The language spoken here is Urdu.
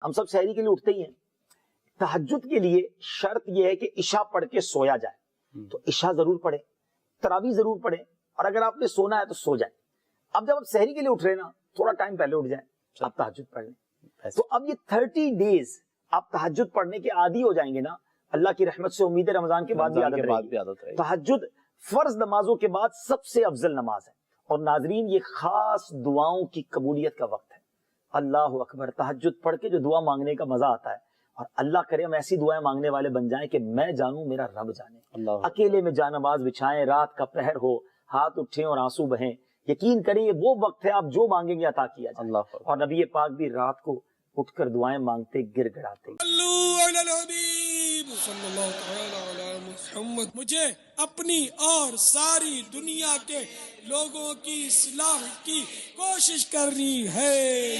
ہم سب سحری کے لیے اٹھتے ہی ہیں. تہجد کے لیے شرط یہ ہے کہ عشاء پڑھ کے سویا جائے. تو عشاء ضرور پڑھے, تراویح ضرور پڑھے, اور اگر آپ نے سونا ہے تو سو جائے. اب جب آپ سحری کے لیے اٹھ رہے نا, تھوڑا ٹائم پہلے اٹھ جائیں, آپ تہجد پڑھ لیں. تو اب یہ 30 days آپ تہجد پڑھنے کے عادی ہو جائیں گے نا, اللہ کی رحمت سے امید ہے رمضان کے بعد بھی عادت رہے گی. تہجد فرض نمازوں کے بعد سب سے افضل نماز ہے. اور ناظرین, یہ خاص دعاؤں کی قبولیت کا وقت ہے. اللہ اکبر, تہجد پڑھ کے جو دعا مانگنے کا مزہ آتا ہے, اور اللہ کرے ہم ایسی دعائیں مانگنے والے بن جائیں کہ میں جانوں میرا رب جانے. اکیلے میں جانماز بچھائیں, رات کا پہر ہو, ہاتھ اٹھیں اور آنسو بہیں, یقین کریں یہ وہ وقت ہے آپ جو مانگیں گے عطا کیا جائے. اور نبی پاک بھی رات کو اٹھ کر دعائیں مانگتے گر گڑاتے. مجھے اپنی اور ساری دنیا کے لوگوں کی اصلاح کی کوشش کرنی ہے.